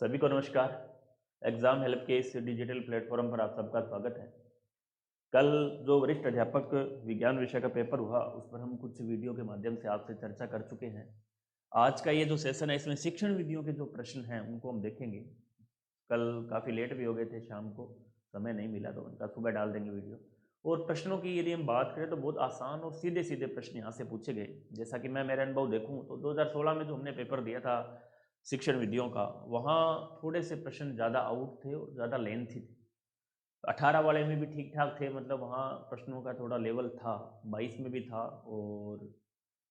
सभी को नमस्कार। एग्ज़ाम हेल्प के इस डिजिटल प्लेटफॉर्म पर आप सबका स्वागत है। कल जो वरिष्ठ अध्यापक विज्ञान विषय का पेपर हुआ, उस पर हम कुछ वीडियो के माध्यम से आपसे चर्चा कर चुके हैं। आज का ये जो सेशन है, इसमें शिक्षण विधियों के जो प्रश्न हैं, उनको हम देखेंगे। कल काफ़ी लेट भी हो गए थे, शाम को समय नहीं मिला, तो उनका सुबह डाल देंगे वीडियो। और प्रश्नों की यदि हम बात करें तो बहुत आसान और सीधे-सीधे प्रश्न यहाँ से पूछे गए। जैसा कि मैं मेरा अनुभव देखूँ तो 2016 में जो हमने पेपर दिया था शिक्षण विधियों का, वहाँ थोड़े से प्रश्न ज़्यादा आउट थे और ज़्यादा लेंथी थे। 18 वाले में भी ठीक-ठाक थे, मतलब वहाँ प्रश्नों का थोड़ा लेवल था, 22 में भी था, और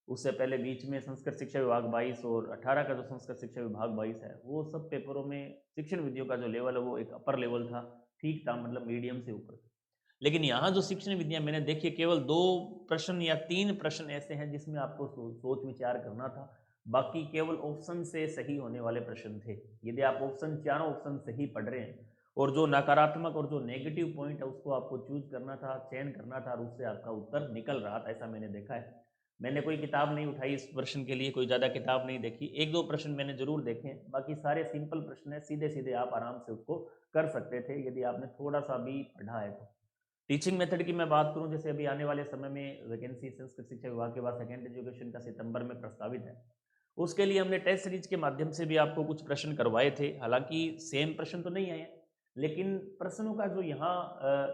उससे पहले बीच में संस्कृत शिक्षा विभाग 22 और 18 का जो संस्कृत शिक्षा विभाग 22 है, वो सब पेपरों में शिक्षण विधियों का जो लेवल है वो एक अपर लेवल था, ठीक था, मतलब मीडियम से ऊपर था। लेकिन यहाँ जो शिक्षण विधियाँ मैंने देखी, केवल 2 प्रश्न या 3 प्रश्न ऐसे हैं जिसमें आपको सोच विचार करना था, बाकी केवल ऑप्शन से सही होने वाले प्रश्न थे। यदि आप चारों ऑप्शन सही पढ़ रहे हैं और जो नकारात्मक और जो नेगेटिव पॉइंट है उसको आपको चूज़ करना था, चयन करना था, और उससे आपका उत्तर निकल रहा था, ऐसा मैंने देखा है। मैंने कोई किताब नहीं उठाई इस प्रश्न के लिए, कोई ज़्यादा किताब नहीं देखी। 1-2 प्रश्न मैंने ज़रूर देखे हैं, बाकी सारे सिंपल प्रश्न हैं, सीधे-सीधे आप आराम से उसको कर सकते थे यदि आपने थोड़ा-सा भी पढ़ा है तो। टीचिंग मेथड की मैं बात करूँ, जैसे अभी आने वाले समय में वैकेंसी संस्कृत शिक्षा विभाग के बाद सेकेंड एजुकेशन का सितंबर में प्रस्तावित है। उसके लिए हमने टेस्ट सीरीज के माध्यम से भी आपको कुछ प्रश्न करवाए थे। हालाँकि सेम प्रश्न तो नहीं आए हैं, लेकिन प्रश्नों का जो यहाँ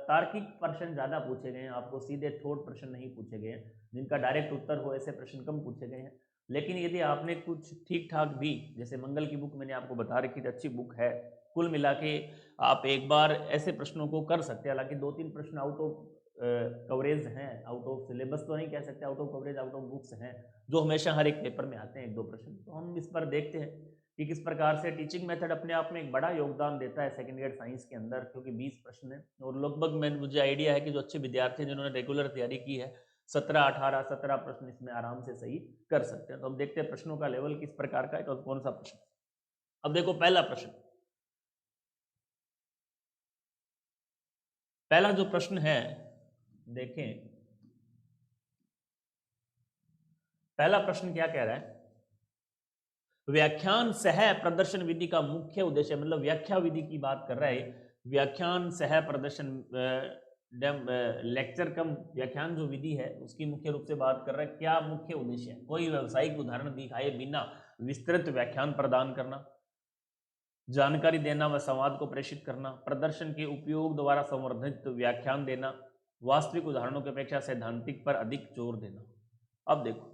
तार्किक प्रश्न ज़्यादा पूछे गए हैं, आपको सीधे थोट प्रश्न नहीं पूछे गए हैं, जिनका डायरेक्ट उत्तर हो ऐसे प्रश्न कम पूछे गए हैं। लेकिन यदि आपने कुछ ठीक-ठाक भी, जैसे मंगल की बुक मैंने आपको बता रखी थी, अच्छी बुक है। कुल मिला के आप एक बार ऐसे प्रश्नों को कर सकते हैं। हालाँकि 2-3 प्रश्न आउट ऑफ कवरेज हैं, आउट ऑफ सिलेबस तो नहीं कह सकते, out of coverage, out of books हैं, जो हमेशा हर एक पेपर में आते हैं 1-2 प्रश्न। तो हम इस पर देखते हैं कि किस प्रकार से टीचिंग मेथड अपने आप में एक बड़ा योगदान देता है सेकंड ईयर साइंस के अंदर, क्योंकि 20 प्रश्न हैं और लगभग मुझे आइडिया है कि जो अच्छे विद्यार्थी हैं जिन्होंने रेगुलर तैयारी की है, 17 प्रश्न इसमें आराम से सही कर सकते हैं। तो हम देखते हैं प्रश्नों का लेवल किस प्रकार का है और कौन सा प्रश्न। अब देखो पहला प्रश्न, पहला जो प्रश्न है, देखें पहला प्रश्न क्या कह रहा है। व्याख्यान सह प्रदर्शन विधि का मुख्य उद्देश्य, मतलब व्याख्या विधि की बात कर रहा है। व्याख्यान सह प्रदर्शन लेक्चर कम व्याख्यान जो विधि है उसकी मुख्य रूप से बात कर रहा है। क्या मुख्य उद्देश्य है? कोई व्यावसायिक उदाहरण दिखाए बिना विस्तृत व्याख्यान प्रदान करना, जानकारी देना व संवाद को प्रेषित करना, प्रदर्शन के उपयोग द्वारा संवर्धित व्याख्यान देना, वास्तविक उदाहरणों की अपेक्षा सैद्धांतिक पर अधिक जोर देना। अब देखो,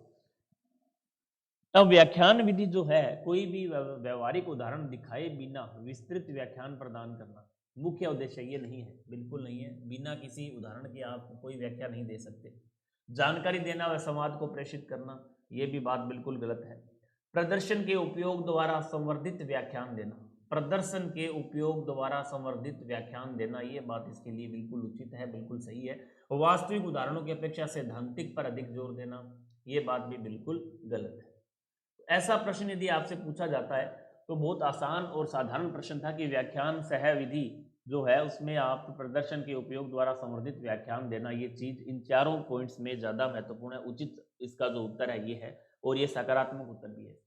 अब व्याख्यान विधि जो है, कोई भी व्यवहारिक उदाहरण दिखाए बिना विस्तृत व्याख्यान प्रदान करना, मुख्य उद्देश्य ये नहीं है, बिल्कुल नहीं है। बिना किसी उदाहरण के आप कोई व्याख्या नहीं दे सकते। जानकारी देना व संवाद को प्रेषित करना, ये भी बात बिल्कुल गलत है। प्रदर्शन के उपयोग द्वारा संवर्धित व्याख्यान देना, प्रदर्शन के उपयोग द्वारा संवर्धित व्याख्यान देना, ये बात इसके लिए बिल्कुल उचित है, बिल्कुल सही है। वास्तविक उदाहरणों की अपेक्षा सैद्धांतिक पर अधिक जोर देना, ये बात भी बिल्कुल गलत है। ऐसा प्रश्न यदि आपसे पूछा जाता है तो बहुत आसान और साधारण प्रश्न था कि व्याख्यान सह विधि जो है उसमें आप प्रदर्शन के उपयोग द्वारा संवर्धित व्याख्यान देना, ये चीज इन चारों पॉइंट्स में ज्यादा महत्वपूर्ण है। उचित इसका जो उत्तर है ये है, और ये सकारात्मक उत्तर भी है।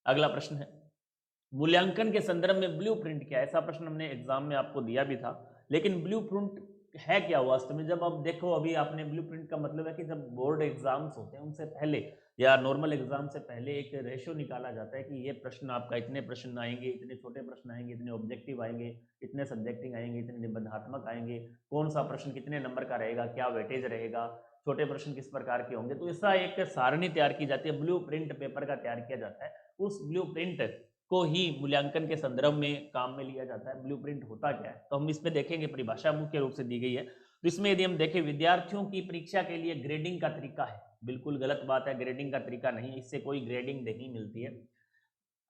अगला प्रश्न है, मूल्यांकन के संदर्भ में ब्लूप्रिंट क्या है? ऐसा प्रश्न हमने एग्जाम में आपको दिया भी था, लेकिन ब्लूप्रिंट है क्या वास्तव में? जब आप देखो, अभी आपने ब्लूप्रिंट का मतलब है कि जब बोर्ड एग्जाम्स होते हैं उनसे पहले या नॉर्मल एग्जाम से पहले एक रेशियो निकाला जाता है कि ये प्रश्न आपका, इतने प्रश्न आएंगे, इतने छोटे प्रश्न आएंगे, इतने ऑब्जेक्टिव आएंगे, इतने सब्जेक्टिव आएंगे, इतने निबंधात्मक आएंगे, कौन सा प्रश्न कितने नंबर का रहेगा, क्या वेटेज रहेगा, छोटे प्रश्न किस प्रकार के होंगे। तो इसका एक सारणी तैयार की जाती है, ब्लू पेपर का तैयार किया जाता है। उस ब्लू को ही मूल्यांकन के संदर्भ में काम में लिया जाता है। ब्लूप्रिंट होता क्या है, तो हम इसमें देखेंगे। परिभाषा मुख्य रूप से दी गई है, तो इसमें यदि हम देखें, विद्यार्थियों की परीक्षा के लिए ग्रेडिंग का तरीका है। बिल्कुल गलत बात है, ग्रेडिंग का तरीका नहीं, इससे कोई ग्रेडिंग नहीं मिलती है।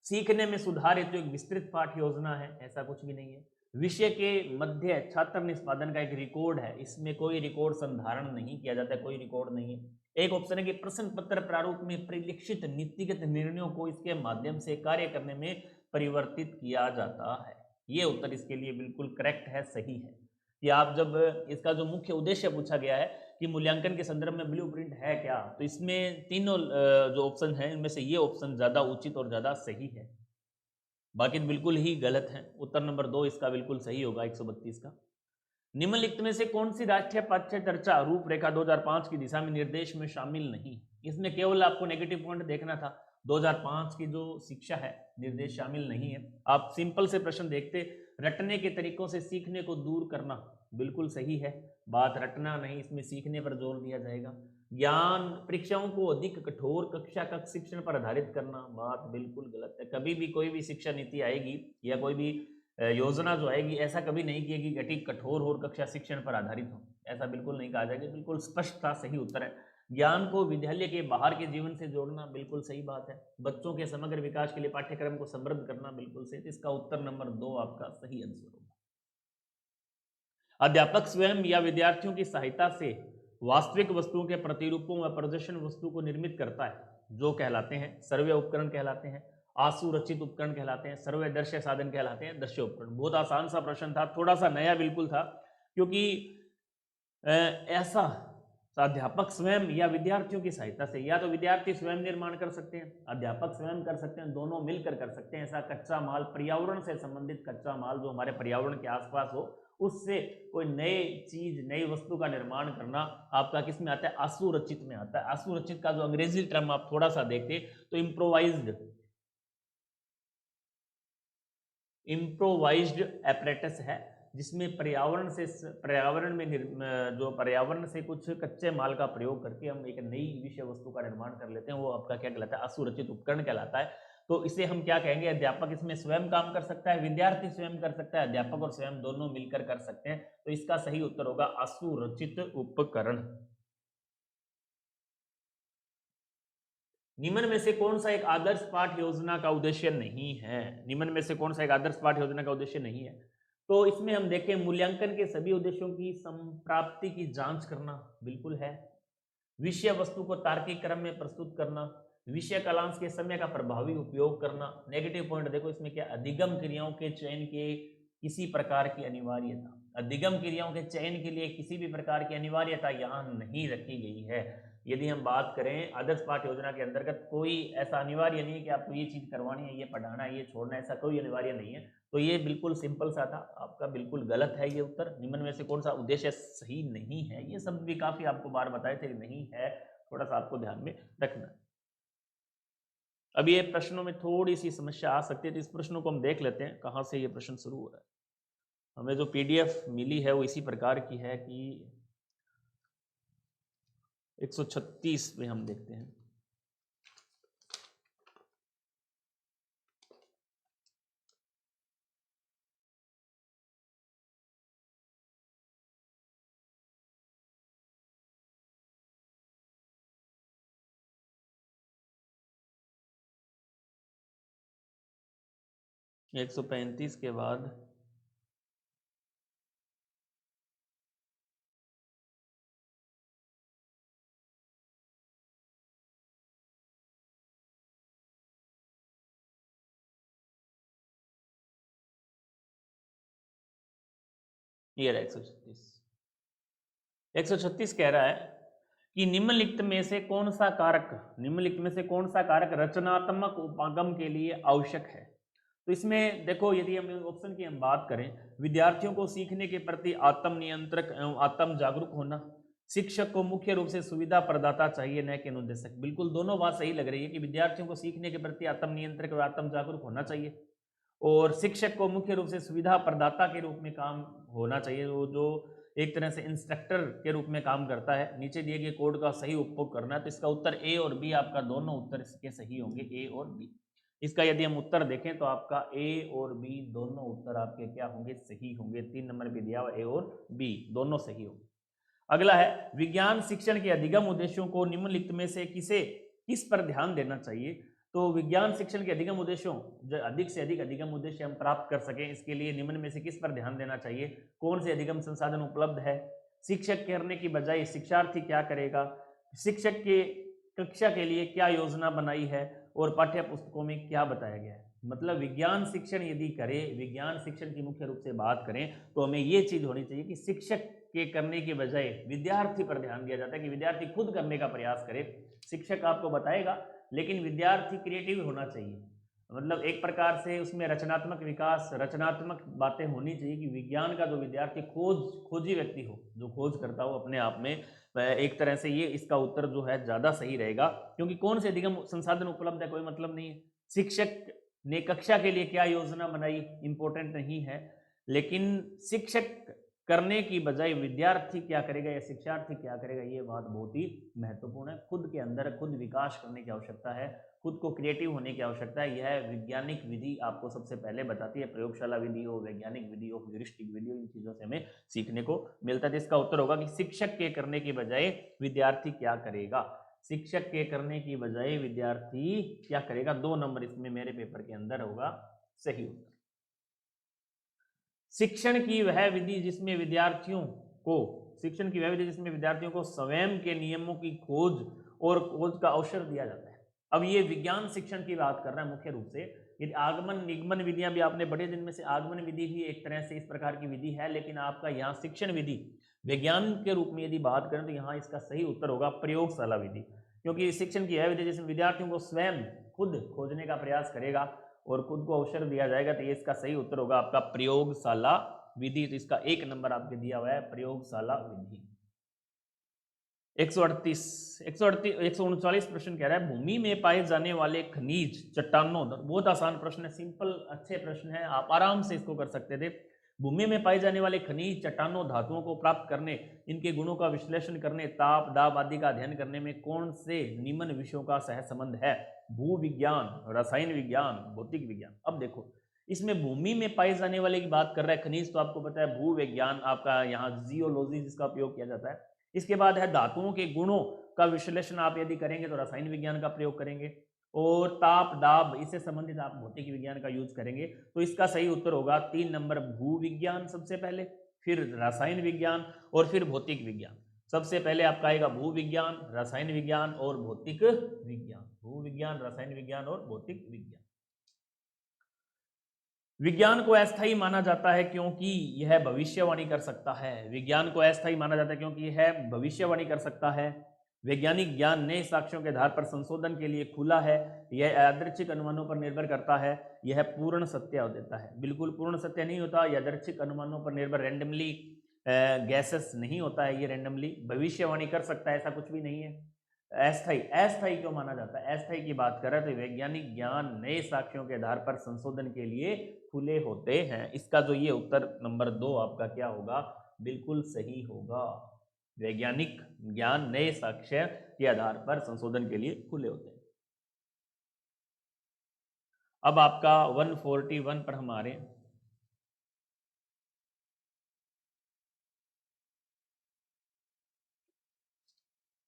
सीखने में सुधार हेतु एक विस्तृत पाठ योजना है, ऐसा कुछ भी नहीं है। विषय के मध्य छात्र निष्पादन का एक रिकॉर्ड है, इसमें कोई रिकॉर्ड संधारण नहीं किया जाता है, कोई रिकॉर्ड नहीं है। एक ऑप्शन है कि प्रश्न पत्र प्रारूप में परिलक्षित नीतिगत निर्णयों को इसके माध्यम से कार्य करने में परिवर्तित किया जाता है। ये उत्तर इसके लिए बिल्कुल करेक्ट है, सही है। कि आप जब इसका जो मुख्य उद्देश्य पूछा गया है कि मूल्यांकन के संदर्भ में ब्लूप्रिंट है क्या, तो इसमें तीनों जो ऑप्शन है इनमें से ये ऑप्शन ज्यादा उचित और ज्यादा सही है। बाकी तो बिल्कुल ही गलत है। उत्तर नंबर 2 इसका बिल्कुल सही होगा 132 का। निम्नलिखित में से कौन सी राष्ट्रीय पाठ्य चर्चा रूपरेखा 2005 की दिशा में निर्देश में शामिल नहीं? इसमें केवल आपको नेगेटिव पॉइंट देखना था। 2005 की जो शिक्षा है निर्देश शामिल नहीं है। आप सिंपल से प्रश्न देखते, रटने के तरीकों से सीखने को दूर करना, बिल्कुल सही है बात। रटना नहीं, इसमें सीखने पर जोर दिया जाएगा। ज्ञान परीक्षाओं को अधिक कठोर कक्षा कक्ष शिक्षण पर आधारित करना, बात बिल्कुल गलत है। कभी भी कोई भी शिक्षा नीति आएगी या कोई भी योजना जो आएगी, ऐसा कभी नहीं किएगी कि कठोर और कक्षा शिक्षण पर आधारित हो, ऐसा बिल्कुल नहीं कहा जाएगा। बिल्कुल स्पष्ट था, सही उत्तर है। ज्ञान को विद्यालय के बाहर के जीवन से जोड़ना, बिल्कुल सही बात है। बच्चों के समग्र विकास के लिए पाठ्यक्रम को समृद्ध करना, बिल्कुल सही। इसका उत्तर नंबर 2 आपका सही आंसर होगा। अध्यापक स्वयं या विद्यार्थियों की सहायता से वास्तविक वस्तुओं के प्रतिरूपों व प्रदर्शन वस्तु को निर्मित करता है, जो कहलाते हैं सर्वे उपकरण कहलाते हैं, आसुरचित उपकरण कहलाते हैं, सर्वे दृश्य साधन कहलाते हैं, दृश्य उपकरण। बहुत आसान सा प्रश्न था, थोड़ा सा नया बिल्कुल था, क्योंकि ऐसा अध्यापक स्वयं या विद्यार्थियों की सहायता से, या तो विद्यार्थी स्वयं निर्माण कर सकते हैं, अध्यापक स्वयं कर सकते हैं, दोनों मिलकर कर सकते हैं। ऐसा कच्चा माल, पर्यावरण से संबंधित कच्चा माल जो हमारे पर्यावरण के आसपास हो, उससे कोई नई चीज, नई वस्तु का निर्माण करना आपका किस में आता है? आसुरचित में आता है। आसुरचित का जो अंग्रेजी टर्म आप थोड़ा सा देखते तो इम्प्रोवाइज्ड एपरेटस है, जिसमें पर्यावरण में जो पर्यावरण से कुछ कच्चे माल का प्रयोग करके हम एक नई विषय वस्तु का निर्माण कर लेते हैं, वो आपका क्या कहलाता है? असुरचित उपकरण कहलाता है। तो इसे हम क्या कहेंगे? अध्यापक इसमें स्वयं काम कर सकता है, विद्यार्थी स्वयं कर सकता है, अध्यापक और स्वयं दोनों मिलकर कर सकते हैं। तो इसका सही उत्तर होगा असुरचित उपकरण। निम्न में से कौन सा एक आदर्श पाठ योजना का उद्देश्य नहीं है? निम्न में से कौन सा एक आदर्श पाठ योजना का उद्देश्य नहीं है? तो इसमें हम देखें, मूल्यांकन के सभी उद्देश्यों की संप्राप्ति की जांच करना, बिल्कुल है। विषय वस्तु को तार्किक क्रम में प्रस्तुत करना, विषय कालांश के समय का प्रभावी उपयोग करना। नेगेटिव पॉइंट देखो इसमें क्या? अधिगम क्रियाओं के चयन के किसी प्रकार की अनिवार्यता, अधिगम क्रियाओं के चयन के लिए किसी भी प्रकार की अनिवार्यता यहाँ नहीं रखी गई है। यदि हम बात करें आदर्श पाठ योजना के अंतर्गत, कोई ऐसा अनिवार्य नहीं है कि आपको ये चीज करवानी है, ये पढ़ाना है, ये छोड़ना है, ऐसा कोई अनिवार्य नहीं है। तो ये बिल्कुल सिंपल सा था, आपका बिल्कुल गलत है ये उत्तर। निम्न में से कौन सा उद्देश्य सही नहीं है? ये सब भी काफी आपको बार बताए थे, नहीं है, थोड़ा सा आपको ध्यान में रखना। अब ये प्रश्नों में थोड़ी सी समस्या आ सकती है, तो इस प्रश्नों को हम देख लेते हैं कहाँ से ये प्रश्न शुरू हो रहा है। हमें जो पीडीएफ मिली है वो इसी प्रकार की है कि 136 में हम देखते हैं। ये 135 के बाद ये 136 कह रहा है कि निम्नलिखित में से कौन सा कारक रचनात्मक उपागम के लिए आवश्यक है? तो इसमें देखो, यदि हम ऑप्शन की हम बात करें, विद्यार्थियों को सीखने के प्रति आत्म नियंत्रक एवं आत्म जागरूक होना, शिक्षक को मुख्य रूप से सुविधा प्रदाता चाहिए न कि अनुदेशक। बिल्कुल दोनों बात सही लग रही है कि विद्यार्थियों को सीखने के प्रति आत्म नियंत्रक और आत्म जागरूक होना चाहिए, और शिक्षक को मुख्य रूप से सुविधा प्रदाता के रूप में काम होना चाहिए, वो जो एक तरह से इंस्ट्रक्टर के रूप में काम करता है। नीचे दिए गए कोड का सही उपयोग करना है। तो इसका उत्तर ए और बी, आपका दोनों उत्तर इसके सही होंगे, ए और बी। इसका यदि हम उत्तर देखें तो आपका ए और बी दोनों उत्तर आपके क्या होंगे? सही होंगे। 3 नंबर भी दिया हुआ, ए और बी दोनों सही होंगे। अगला है, विज्ञान शिक्षण के अधिगम उद्देश्यों को निम्नलिखित में से किस पर ध्यान देना चाहिए? तो विज्ञान शिक्षण के अधिगम उद्देश्यों, जो अधिक से अधिक अधिगम उद्देश्य हम प्राप्त कर सकें, इसके लिए निम्न में से किस पर ध्यान देना चाहिए? कौन से अधिगम संसाधन उपलब्ध है? शिक्षक करने की बजाय शिक्षार्थी क्या करेगा? शिक्षक के कक्षा के लिए क्या योजना बनाई है? और पाठ्य पुस्तकों में क्या बताया गया है? मतलब विज्ञान शिक्षण यदि करें, विज्ञान शिक्षण की मुख्य रूप से बात करें, तो हमें ये चीज होनी चाहिए कि शिक्षक के करने के बजाय विद्यार्थी पर ध्यान दिया जाता है, कि विद्यार्थी खुद करने का प्रयास करे। शिक्षक आपको बताएगा, लेकिन विद्यार्थी क्रिएटिव होना चाहिए। मतलब एक प्रकार से उसमें रचनात्मक विकास, रचनात्मक बातें होनी चाहिए कि विज्ञान का जो विद्यार्थी खोजी व्यक्ति हो, जो खोज करता हो अपने आप में, एक तरह से ये इसका उत्तर जो है ज़्यादा सही रहेगा। क्योंकि कौन से अधिगम संसाधन उपलब्ध है, कोई मतलब नहीं है। शिक्षक ने कक्षा के लिए क्या योजना बनाई, इंपॉर्टेंट नहीं है, लेकिन शिक्षक करने की बजाय विद्यार्थी क्या करेगा या शिक्षार्थी क्या करेगा, ये बात बहुत ही महत्वपूर्ण है। खुद के अंदर खुद विकास करने की आवश्यकता है, खुद को क्रिएटिव होने की आवश्यकता है। यह वैज्ञानिक विधि आपको सबसे पहले बताती है, प्रयोगशाला विधि हो, वैज्ञानिक विधि हो, ह्यूरिस्टिक विधि हो, इन चीज़ों से हमें सीखने को मिलता है। तो इसका उत्तर होगा कि शिक्षक के करने की बजाय विद्यार्थी क्या करेगा, शिक्षक के करने की बजाय विद्यार्थी क्या करेगा। 2 नंबर इसमें मेरे पेपर के अंदर होगा सही उत्तर। शिक्षण की वह विधि जिसमें विद्यार्थियों को शिक्षण की वह विधि जिसमें विद्यार्थियों को स्वयं के नियमों की खोज और खोज का अवसर दिया जाता है। अब ये विज्ञान शिक्षण की बात कर रहा है मुख्य रूप से। यदि आगमन निगमन विधियां भी आपने बड़े दिन में से, आगमन विधि भी एक तरह से इस प्रकार की विधि है, लेकिन आपका यहाँ शिक्षण विधि विज्ञान के रूप में यदि बात करें तो यहाँ इसका सही उत्तर होगा प्रयोगशाला विधि। क्योंकि शिक्षण की यह विधि जिसमें विद्यार्थियों को स्वयं खुद खोजने का प्रयास करेगा और खुद को अवसर दिया जाएगा, तो ये इसका सही उत्तर होगा आपका प्रयोगशाला विधि। तो इसका 1 नंबर आपके दिया हुआ है प्रयोगशाला विधि। 139 प्रश्न कह रहा है भूमि में पाए जाने वाले खनिज चट्टानों, बहुत आसान प्रश्न है, सिंपल अच्छे प्रश्न है, आप आराम से इसको कर सकते थे। भूमि में पाए जाने वाले खनिज चट्टानों धातुओं को प्राप्त करने, इनके गुणों का विश्लेषण करने, ताप दाब आदि का अध्ययन करने में कौन से निम्न विषयों का सह संबंध है। भू विज्ञान, रसायन विज्ञान, भौतिक विज्ञान। अब देखो इसमें भूमि में पाए जाने वाले की बात कर रहा है, खनिज तो आपको पता है भू विज्ञान, आपका यहाँ जियोलॉजी जिसका उपयोग किया जाता है। इसके बाद है धातुओं के गुणों का विश्लेषण आप यदि करेंगे तो रसायन विज्ञान का प्रयोग करेंगे, और ताप दाब इससे संबंधित आप भौतिक विज्ञान का यूज करेंगे। तो इसका सही उत्तर होगा 3 नंबर भू विज्ञान सबसे पहले, फिर रसायन विज्ञान और फिर भौतिक विज्ञान। सबसे पहले आपका आएगा भू विज्ञान, रसायन विज्ञान और भौतिक विज्ञान। भू विज्ञान, रसायन विज्ञान और भौतिक विज्ञान। विज्ञान को अस्थायी माना जाता है क्योंकि यह भविष्यवाणी कर सकता है। विज्ञान को अस्थायी माना जाता है क्योंकि यह भविष्यवाणी कर सकता है। वैज्ञानिक ज्ञान नए साक्ष्यों के आधार पर संशोधन के लिए खुला है। यह यादृच्छिक अनुमानों पर निर्भर करता है। यह पूर्ण सत्य देता है। बिल्कुल पूर्ण सत्य नहीं होता, यादृच्छिक अनुमानों पर निर्भर, रैंडमली गैसेस नहीं होता है ये, रैंडमली भविष्यवाणी कर सकता है, ऐसा कुछ भी नहीं है। अस्थायी, अस्थायी क्यों माना जाता है, अस्थायी की बात कर रहे हैं तो वैज्ञानिक ज्ञान नए साक्ष्यों के आधार पर संशोधन के लिए खुले होते हैं। इसका जो ये उत्तर नंबर 2 आपका क्या होगा, बिल्कुल सही होगा। वैज्ञानिक ज्ञान नए साक्ष्य के आधार पर संशोधन के लिए खुले होते हैं। अब आपका 141 पर हमारे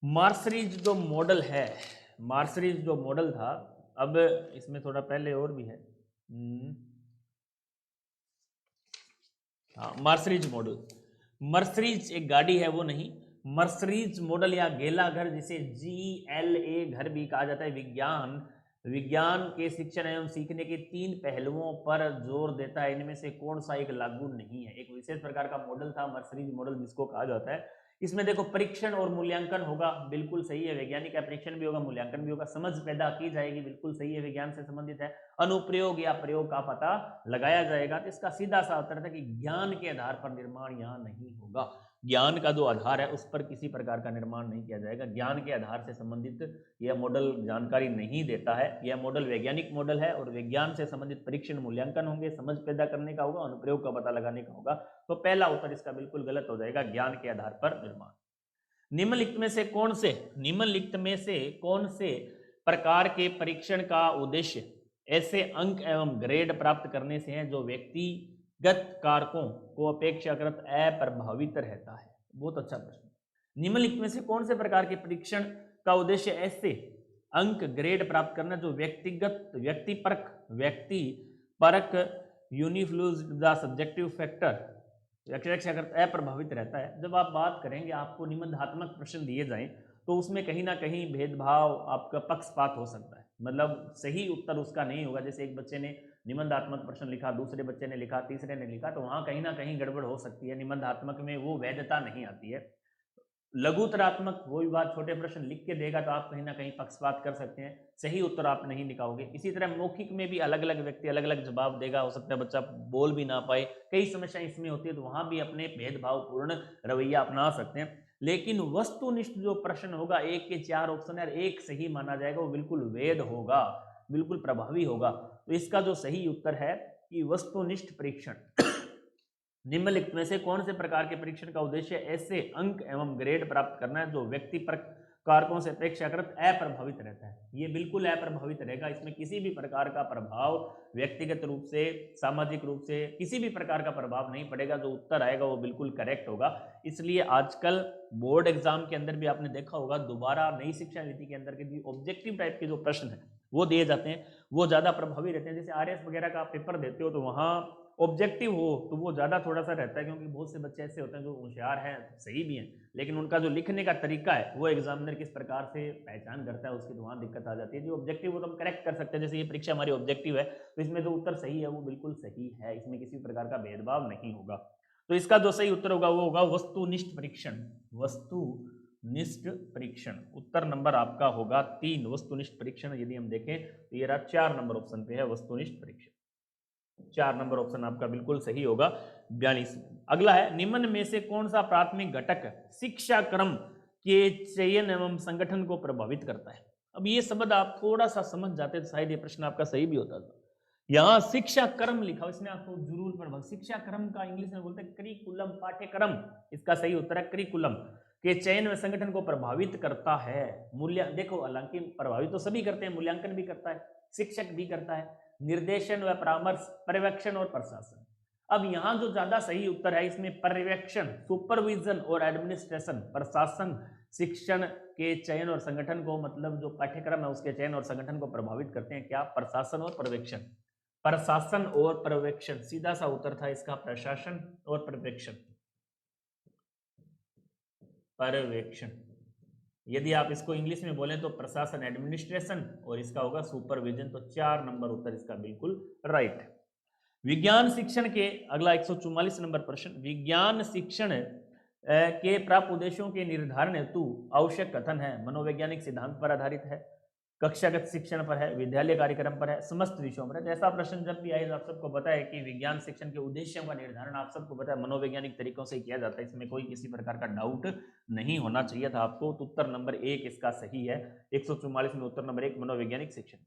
मार्सरीज जो मॉडल है, मार्सरीज जो मॉडल था, अब इसमें थोड़ा पहले और भी है। हाँ, मर्सरीज मॉडल, मर्सरीज एक गाड़ी है वो नहीं, मर्सरीज मॉडल या गेला घर, जिसे GLA घर भी कहा जाता है, विज्ञान के शिक्षण एवं सीखने के 3 पहलुओं पर जोर देता है। इनमें से कौन सा एक लागू नहीं है। एक विशेष प्रकार का मॉडल था मर्सरीज मॉडल जिसको कहा जाता है। इसमें देखो परीक्षण और मूल्यांकन होगा, बिल्कुल सही है। वैज्ञानिक का परीक्षण भी होगा, मूल्यांकन भी होगा, समझ पैदा की जाएगी, बिल्कुल सही है, विज्ञान से संबंधित है। अनुप्रयोग या प्रयोग का पता लगाया जाएगा। तो इसका सीधा सा उत्तर है कि ज्ञान के आधार पर निर्माण यहाँ नहीं होगा। ज्ञान का जो आधार है उस पर किसी प्रकार का निर्माण नहीं किया जाएगा। ज्ञान के आधार से संबंधित यह मॉडल जानकारी नहीं देता है। यह मॉडल वैज्ञानिक मॉडल है और विज्ञान से संबंधित परीक्षण मूल्यांकन होंगे, समझ पैदा करने का होगा, अनुप्रयोग का पता लगाने का होगा। तो पहला उत्तर इसका बिल्कुल गलत हो जाएगा, ज्ञान के आधार पर निर्माण। निम्नलिखित में से कौन से प्रकार के परीक्षण का उद्देश्य ऐसे अंक एवं ग्रेड प्राप्त करने से है जो व्यक्तिगत कारकों को अपेक्षाकृत अप्रभावित रहता है। बहुत अच्छा प्रश्न। निम्नलिखित में से कौन से प्रकार के परीक्षण का उद्देश्य ऐसे अंक ग्रेड प्राप्त करना जो व्यक्ति परक यूनिफ्लूज द सब्जेक्टिव फैक्टर अप्रभावित रहता है। जब आप बात करेंगे, आपको निबंधात्मक प्रश्न दिए जाएं तो उसमें कहीं ना कहीं भेदभाव, आपका पक्षपात हो सकता है, मतलब सही उत्तर उसका नहीं होगा। जैसे एक बच्चे ने निबंधात्मक प्रश्न लिखा, दूसरे बच्चे ने लिखा, तीसरे ने लिखा, तो वहाँ कहीं ना कहीं गड़बड़ हो सकती है। निबंधात्मक में वो वैधता नहीं आती है। लघुतरात्मक वो भी बात, छोटे प्रश्न लिख के देगा तो आप कहीं ना कहीं पक्षपात कर सकते हैं, सही उत्तर आप नहीं निकालोगे। इसी तरह मौखिक में भी अलग अलग व्यक्ति अलग अलग जवाब देगा, हो सकता है बच्चा बोल भी ना पाए, कई समस्याएं इसमें होती है, तो वहां भी अपने भेदभावपूर्ण रवैया अपना सकते हैं। लेकिन वस्तुनिष्ठ जो प्रश्न होगा, एक के 4 ऑप्शन है, एक सही माना जाएगा, वो बिल्कुल वैध होगा, बिल्कुल प्रभावी होगा। तो इसका जो सही उत्तर है कि वस्तुनिष्ठ परीक्षण। निम्नलिखित में से कौन से प्रकार के परीक्षण का उद्देश्य ऐसे अंक एवं ग्रेड प्राप्त करना है जो व्यक्ति पर कारकों से अपेक्षाकृत अप्रभावित रहता है। ये बिल्कुल अप्रभावित रहेगा, इसमें किसी भी प्रकार का प्रभाव व्यक्तिगत रूप से, सामाजिक रूप से किसी भी प्रकार का प्रभाव नहीं पड़ेगा, जो उत्तर आएगा वो बिल्कुल करेक्ट होगा। इसलिए आजकल बोर्ड एग्जाम के अंदर भी आपने देखा होगा, दोबारा नई शिक्षा नीति के अंदर के जो ऑब्जेक्टिव टाइप के जो प्रश्न है वो दिए जाते हैं, वो ज्यादा प्रभावी रहते हैं। जैसे आरएस वगैरह का आप पेपर देते हो तो वहाँ ऑब्जेक्टिव हो तो वो ज़्यादा थोड़ा सा रहता है, क्योंकि बहुत से बच्चे ऐसे होते हैं जो होशियार हैं, सही भी हैं, लेकिन उनका जो लिखने का तरीका है वो एग्जामिनर किस प्रकार से पहचान करता है, उसकी तो वहाँ दिक्कत आ जाती है। जो ऑब्जेक्टिव वो तो हम करेक्ट कर सकते हैं, जैसे ये परीक्षा हमारी ऑब्जेक्टिव है तो इसमें जो उत्तर सही है वो बिल्कुल सही है, इसमें किसी प्रकार का भेदभाव नहीं होगा। तो इसका जो सही उत्तर होगा वो होगा वस्तुनिष्ठ परीक्षण। वस्तुनिष्ठ परीक्षण उत्तर नंबर आपका होगा 3, वस्तुनिष्ठ परीक्षण। यदि हम देखें तो ये रहा 4 नंबर ऑप्शन पे है वस्तुनिष्ठ परीक्षण, 4 नंबर ऑप्शन आपका बिल्कुल सही होगा 42। अगला है, निम्न में से कौन सा प्राथमिक घटक शिक्षा क्रम के चयन एवं संगठन को प्रभावित करता है। अब ये शब्द आप थोड़ा सा समझ जाते तो शायद ये प्रश्न आपका सही भी होता था। यहाँ शिक्षा क्रम लिखा, इसमें आपको जरूर प्रभाव, शिक्षा क्रम का इंग्लिश में बोलते हैं करिकुलम, पाठ्यक्रम, इसका सही उत्तर है करिकुलम के चयन व संगठन को प्रभावित करता है। मूल्य देखो, हालांकि प्रभावित तो सभी करते हैं, मूल्यांकन भी करता है, शिक्षक भी करता है, निर्देशन व परामर्श, पर्यवेक्षण और प्रशासन। अब यहां जो ज्यादा सही उत्तर है इसमें पर्यवेक्षण, सुपरविजन और एडमिनिस्ट्रेशन, प्रशासन शिक्षण के चयन और संगठन को, मतलब जो पाठ्यक्रम है उसके चयन और संगठन को प्रभावित करते हैं। क्या? प्रशासन और पर्यवेक्षण। प्रशासन और पर्यवेक्षण, सीधा सा उत्तर था इसका प्रशासन और पर्यवेक्षण। पर्यवेक्षण, यदि आप इसको इंग्लिश में बोलें तो प्रशासन, एडमिनिस्ट्रेशन, और इसका होगा सुपरविजन। तो 4 नंबर उत्तर इसका बिल्कुल राइट। विज्ञान शिक्षण के, अगला 144 नंबर प्रश्न, विज्ञान शिक्षण के प्राप्त उद्देश्यों के निर्धारण हेतु आवश्यक कथन है। मनोवैज्ञानिक सिद्धांत पर आधारित है, कक्षागत शिक्षण पर है, विद्यालय कार्यक्रम पर है, समस्त विषयों पर है। ऐसा प्रश्न जब भी आए आप सबको पता है कि विज्ञान शिक्षण के उद्देश्यों का निर्धारण आप सबको पता है मनोवैज्ञानिक तरीकों से किया जाता है, इसमें कोई किसी प्रकार का डाउट नहीं होना चाहिए था आपको। तो उत्तर नंबर 1 इसका सही है, 144 में उत्तर नंबर 1 मनोवैज्ञानिक शिक्षण।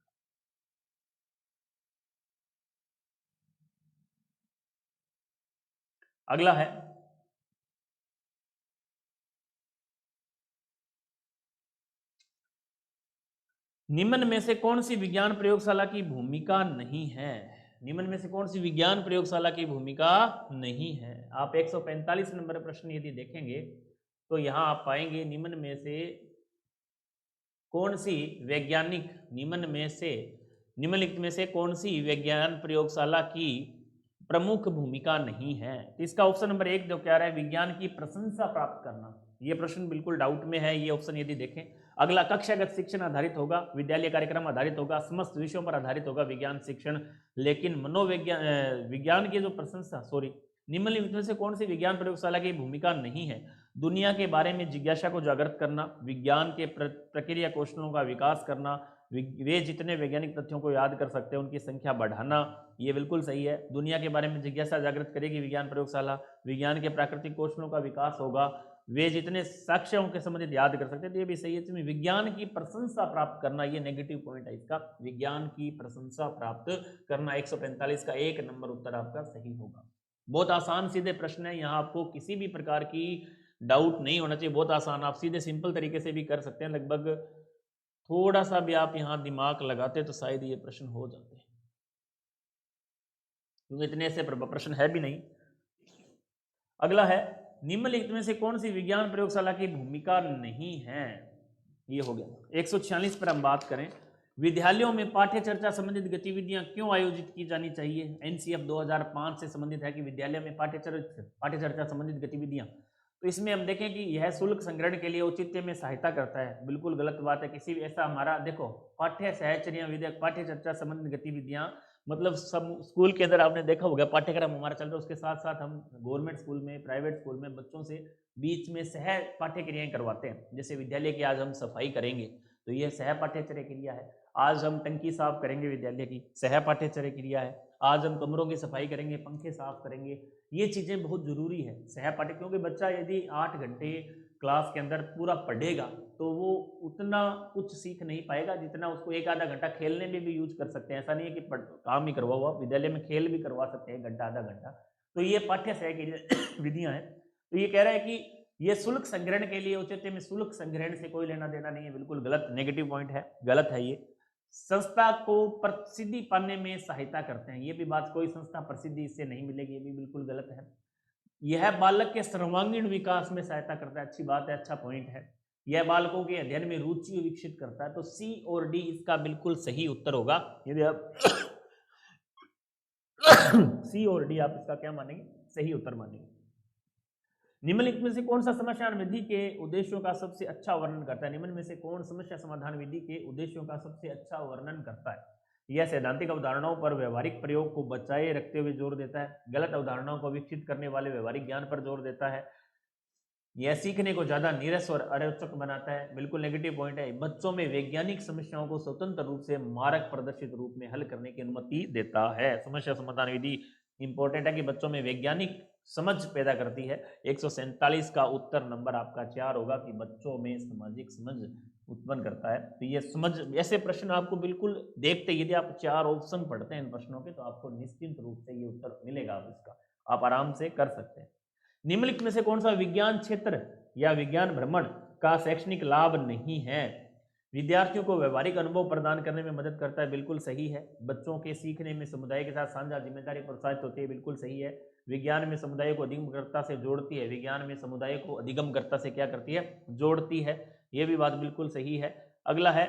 अगला है, निम्न में से कौन सी विज्ञान प्रयोगशाला की भूमिका नहीं है। निम्न में से कौन सी विज्ञान प्रयोगशाला की भूमिका नहीं है। आप 145 नंबर प्रश्न यदि देखेंगे तो यहां आप पाएंगे निम्न में से कौन सी वैज्ञानिक, निम्नलिखित में से कौन सी विज्ञान प्रयोगशाला की प्रमुख भूमिका नहीं है। तो इसका ऑप्शन नंबर 1 जो क्या रहा है, विज्ञान की प्रशंसा प्राप्त करना। ये प्रश्न बिल्कुल डाउट में है, ये ऑप्शन यदि देखें। अगला, कक्षागत शिक्षण आधारित होगा, विद्यालय कार्यक्रम आधारित होगा, समस्त विषयों पर आधारित होगा विज्ञान शिक्षण, लेकिन मनोविज्ञान विज्ञान की जो प्रशंसा, सॉरी, निम्नलिखित में से कौन सी विज्ञान प्रयोगशाला की भूमिका नहीं है। दुनिया के बारे में जिज्ञासा को जागृत करना, विज्ञान के प्रक्रिया कौशलों का विकास करना, वे जितने वैज्ञानिक तथ्यों को याद कर सकते हैं उनकी संख्या बढ़ाना, ये बिल्कुल सही है। दुनिया के बारे में जिज्ञासा जागृत करेगी विज्ञान प्रयोगशाला, विज्ञान के प्राकृतिक कौशलों का विकास होगा, वे जितने साक्ष्यों के संबंधित याद कर सकते हैं, तो ये भी सही है। इसमें विज्ञान की प्रशंसा प्राप्त करना, ये नेगेटिव पॉइंट है इसका, विज्ञान की प्रशंसा प्राप्त करना। 145 का 1 नंबर उत्तर आपका सही होगा। बहुत आसान सीधे प्रश्न है, यहाँ आपको किसी भी प्रकार की डाउट नहीं होना चाहिए, बहुत आसान, आप सीधे सिंपल तरीके से भी कर सकते हैं। लगभग थोड़ा सा भी आप यहाँ दिमाग लगाते तो शायद ये प्रश्न हो जाते, क्योंकि इतने से प्रश्न है भी नहीं। अगला है, निम्नलिखित में से कौन सी विज्ञान प्रयोगशाला की भूमिका नहीं है। ये हो गया। 146 पर हम बात करें, विद्यालयों में पाठ्य चर्चा संबंधित गतिविधियां क्यों आयोजित की जानी चाहिए। एनसीएफ 2005 से संबंधित है कि विद्यालय में पाठ्य चर्चा संबंधित गतिविधियां, तो इसमें हम देखें कि यह शुल्क संग्रहण के लिए औचित्य में सहायता करता है। बिल्कुल गलत बात है, किसी भी ऐसा हमारा देखो, पाठ्य सहचर्या विधेयक, पाठ्य चर्चा संबंधित गतिविधियां मतलब सब स्कूल के अंदर आपने देखा होगा पाठ्यक्रम हमारा चल रहा है, उसके साथ साथ हम गवर्नमेंट स्कूल में, प्राइवेट स्कूल में बच्चों से बीच में सह पाठ्य क्रियाएं करवाते हैं। जैसे विद्यालय की आज हम सफाई करेंगे तो यह सह पाठ्यचर्या क्रिया है। आज हम टंकी साफ करेंगे विद्यालय की, सह पाठ्यचर्या क्रिया है। आज हम कमरों की सफाई करेंगे, पंखे साफ करेंगे, ये चीजें बहुत जरूरी है सह पाठ्य, क्योंकि बच्चा यदि 8 घंटे क्लास के अंदर पूरा पढ़ेगा तो वो उतना कुछ सीख नहीं पाएगा जितना उसको एक आधा घंटा खेलने में भी यूज कर सकते हैं। ऐसा नहीं है कि काम ही करवा हुआ, विद्यालय में खेल भी करवा सकते हैं घंटा आधा घंटा। तो ये पाठ्य सह की विधियां हैं। तो ये कह रहा है कि ये शुल्क संग्रहण के लिए औचित्य में शुल्क संग्रहण से कोई लेना देना नहीं है, बिल्कुल गलत, नेगेटिव पॉइंट है, गलत है। ये संस्था को प्रसिद्धि पाने में सहायता करते हैं, ये भी बात, कोई संस्था प्रसिद्धि इससे नहीं मिलेगी, ये भी बिल्कुल गलत है। यह बालक के सर्वांगीण विकास में सहायता करता है, अच्छी बात है, अच्छा पॉइंट है। यह बालकों के अध्ययन में रुचि विकसित करता है, तो सी और डी इसका बिल्कुल सही उत्तर होगा। यदि आप सी और डी आप इसका क्या मानेंगे, सही उत्तर मानेंगे। निम्नलिखित में से कौन सा समस्या विधि के उद्देश्यों का सबसे अच्छा वर्णन करता है? निम्न में से कौन समस्या समाधान विधि के उद्देश्यों का सबसे अच्छा वर्णन करता है? यह सैद्धांतिक अवधारणाओं पर व्यवहारिक प्रयोग को बचाए रखते हुए जोर देता है, गलत अवधारणाओं को विकसित करने वाले व्यवहारिक ज्ञान पर जोर देता है, यह सीखने को ज्यादा नीरस और अरोचक बनाता है, बिल्कुल नेगेटिव पॉइंट है। बच्चों में वैज्ञानिक समस्याओं को स्वतंत्र रूप से मारक प्रदर्शित रूप में हल करने की अनुमति देता है। समस्या समाधान विधि इंपॉर्टेंट है कि बच्चों में वैज्ञानिक समझ पैदा करती है। 147 का उत्तर नंबर आपका 4 होगा कि बच्चों में सामाजिक समझ उत्पन्न करता है। तो ये समझ, ऐसे प्रश्न आपको बिल्कुल देखते, यदि आप 4 ऑप्शन पढ़ते हैं इन प्रश्नों के तो आपको निश्चित रूप से ये उत्तर मिलेगा, आप इसका आप आराम से कर सकते हैं। निम्नलिखित में से कौन सा विज्ञान क्षेत्र या विज्ञान भ्रमण का शैक्षणिक लाभ नहीं है? विद्यार्थियों को व्यवहारिक अनुभव प्रदान करने में मदद करता है, बिल्कुल सही है। बच्चों के सीखने में समुदाय के साथ साझा जिम्मेदारी प्रोत्साहित होती है, बिल्कुल सही है। विज्ञान में समुदाय को अधिगमकर्ता से जोड़ती है, विज्ञान में समुदाय को अधिगमकर्ता से क्या करती है, जोड़ती है, यह भी बात बिल्कुल सही है। अगला है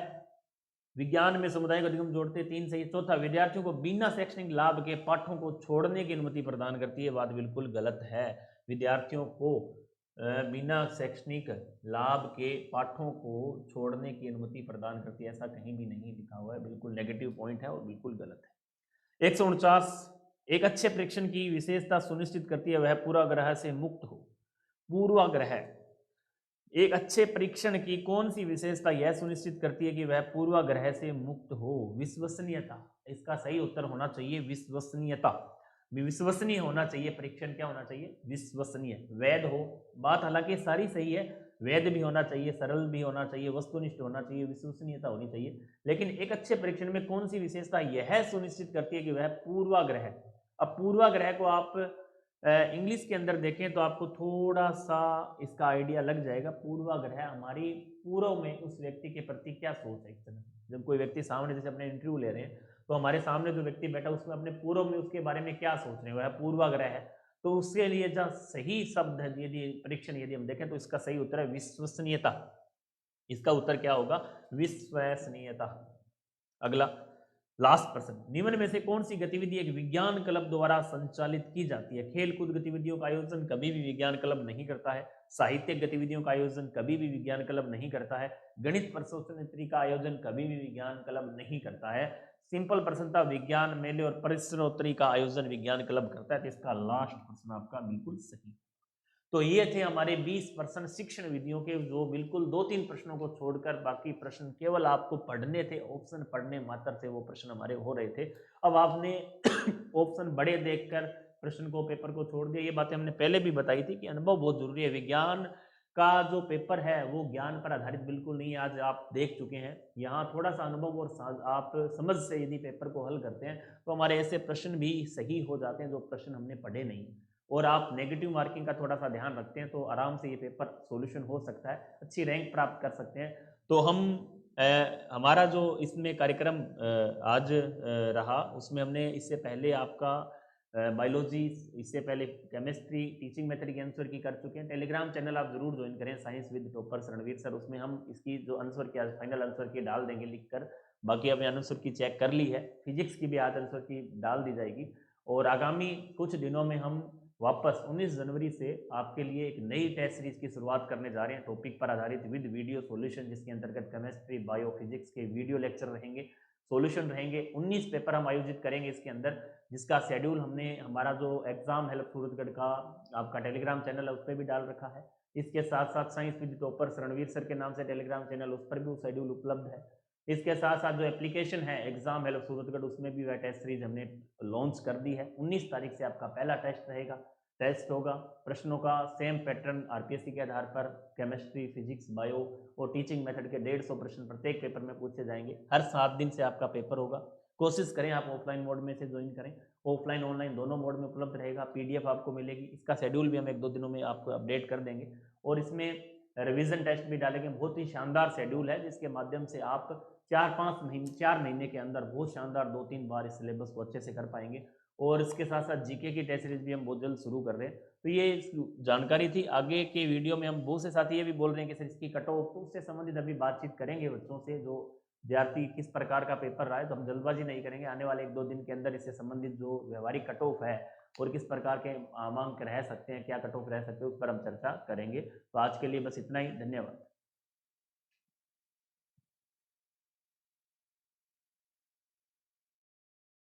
विज्ञान में समुदाय को अधिगम जोड़ते, 3 सही। चौथा, विद्यार्थियों को बिना शैक्षणिक लाभ के पाठों को छोड़ने की अनुमति प्रदान करती है, बात बिल्कुल गलत है। विद्यार्थियों को बिना शैक्षणिक लाभ के पाठों को छोड़ने की अनुमति प्रदान करती है, ऐसा कहीं भी नहीं लिखा हुआ है, बिल्कुल नेगेटिव पॉइंट है और बिल्कुल गलत है। 149, एक अच्छे परीक्षण की विशेषता सुनिश्चित करती है वह पूर्वाग्रह से मुक्त हो। पूर्वाग्रह, एक अच्छे परीक्षण की कौन सी विशेषता यह सुनिश्चित करती है कि वह पूर्वाग्रह से मुक्त हो? विश्वसनीयता, इसका सही उत्तर होना चाहिए विश्वसनीयता, विश्वसनीय होना चाहिए। परीक्षण क्या होना चाहिए? विश्वसनीय। वैध हो, बात हालांकि सारी सही है, वैध भी होना चाहिए, सरल भी होना चाहिए, वस्तुनिष्ठ होना चाहिए, विश्वसनीयता होनी चाहिए, लेकिन एक अच्छे परीक्षण में कौन सी विशेषता यह सुनिश्चित करती है कि वह पूर्वाग्रह, अब पूर्वाग्रह को आप इंग्लिश के अंदर देखें तो आपको थोड़ा सा इसका आइडिया लग जाएगा। पूर्वाग्रह हमारी पूर्व में उस व्यक्ति के प्रति क्या सोच है। इस समय जब कोई व्यक्ति सामने, जैसे अपने इंटरव्यू ले रहे हैं तो हमारे सामने जो व्यक्ति बैठा उसमें अपने पूर्व में उसके बारे में क्या सोच रहे हैं, वह पूर्वाग्रह है। तो उसके लिए जो सही शब्द है, यदि परीक्षण यदि हम देखें तो इसका सही उत्तर है विश्वसनीयता। इसका उत्तर क्या होगा? विश्वसनीयता। अगला लास्ट प्रश्न, निम्न में से कौन सी गतिविधि एक विज्ञान क्लब द्वारा संचालित की जाती है? खेल कूद गतिविधियों का आयोजन कभी भी विज्ञान क्लब नहीं करता है, साहित्यिक गतिविधियों का आयोजन कभी भी विज्ञान क्लब नहीं करता है, गणित प्रश्नोत्तरी का आयोजन कभी भी विज्ञान क्लब नहीं करता है, सिंपल प्रश्न था, विज्ञान मेले और प्रश्नोत्तरी का आयोजन विज्ञान क्लब करता है। तो इसका लास्ट प्रश्न आपका बिल्कुल सही। तो ये थे हमारे 20% शिक्षण विधियों के, जो बिल्कुल 2-3 प्रश्नों को छोड़कर बाकी प्रश्न केवल आपको पढ़ने थे, ऑप्शन पढ़ने मात्र से वो प्रश्न हमारे हो रहे थे। अब आपने ऑप्शन बड़े देखकर प्रश्न को, पेपर को छोड़ दिया। ये बातें हमने पहले भी बताई थी कि अनुभव बहुत जरूरी है। विज्ञान का जो पेपर है वो ज्ञान पर आधारित बिल्कुल नहीं, आज आप देख चुके हैं। यहाँ थोड़ा सा अनुभव और आप समझ से यदि पेपर को हल करते हैं तो हमारे ऐसे प्रश्न भी सही हो जाते हैं जो प्रश्न हमने पढ़े नहीं, और आप नेगेटिव मार्किंग का थोड़ा सा ध्यान रखते हैं तो आराम से ये पेपर सॉल्यूशन हो सकता है, अच्छी रैंक प्राप्त कर सकते हैं। तो हम हमारा जो इसमें कार्यक्रम आज रहा, उसमें हमने इससे पहले आपका बायोलॉजी, इससे पहले केमिस्ट्री, टीचिंग मेथड के आंसर की कर चुके हैं। टेलीग्राम चैनल आप जरूर ज्वाइन करें, science with toppers Ranveer sir, उसमें हम इसकी जो आंसर की फाइनल आंसर की डाल देंगे लिखकर। बाकी आपने आंसर की चेक कर ली है, फिजिक्स की भी आज आंसर की डाल दी जाएगी, और आगामी कुछ दिनों में हम वापस 19 जनवरी से आपके लिए एक नई टेस्ट सीरीज की शुरुआत करने जा रहे हैं, टॉपिक पर आधारित विद वीडियो सॉल्यूशन, जिसके अंतर्गत केमिस्ट्री, बायो, फिजिक्स के वीडियो लेक्चर रहेंगे। सॉल्यूशन रहेंगे। 19 पेपर हम आयोजित करेंगे इसके अंदर, जिसका शेड्यूल हमने हमारा जो एग्जाम हेल्प सूरतगढ़ का आपका टेलीग्राम चैनल है उस पर भी डाल रखा है। इसके साथ साथ science with toppers Ranveer sir के नाम से टेलीग्राम चैनल, उस पर भी वो शेड्यूल उपलब्ध है। इसके साथ साथ जो एप्लीकेशन है एग्जाम हेल्प सूरतगढ़, उसमें भी वह टेस्ट सीरीज हमने लॉन्च कर दी है। 19 तारीख से आपका पहला टेस्ट रहेगा, टेस्ट होगा। प्रश्नों का सेम पैटर्न आरपीएससी के आधार पर केमिस्ट्री, फिजिक्स, बायो और टीचिंग मेथड के 150 प्रश्न प्रत्येक पेपर में पूछे जाएंगे। हर 7 दिन से आपका पेपर होगा। कोशिश करें आप ऑफलाइन मोड में से ज्वाइन करें, ऑफलाइन ऑनलाइन दोनों मोड में उपलब्ध रहेगा। पीडीएफ आपको मिलेगी, इसका शेड्यूल भी हम 1-2 दिनों में आपको अपडेट कर देंगे। और इसमें रिवीजन टेस्ट भी डालेंगे। बहुत ही शानदार शेड्यूल है, जिसके माध्यम से आप 4 महीने के अंदर बहुत शानदार 2-3 बार इस सिलेबस को अच्छे से कर पाएंगे। और इसके साथ साथ जीके की टेस्ट सीरीज भी हम बहुत जल्द शुरू कर रहे हैं। तो ये जानकारी थी। आगे के वीडियो में हम बहुत से साथी ये भी बोल रहे हैं कि सर इसकी कट ऑफ, तो उससे संबंधित अभी बातचीत करेंगे बच्चों से, जो विद्यार्थी किस प्रकार का पेपर रहा है। तो हम जल्दबाजी नहीं करेंगे, आने वाले 1-2 दिन के अंदर इससे संबंधित जो व्यवहारिक कट ऑफ है और किस प्रकार के मांग रह सकते हैं, क्या कट ऑफ रह सकते हैं, उस पर हम चर्चा करेंगे। तो आज के लिए बस इतना ही, धन्यवाद।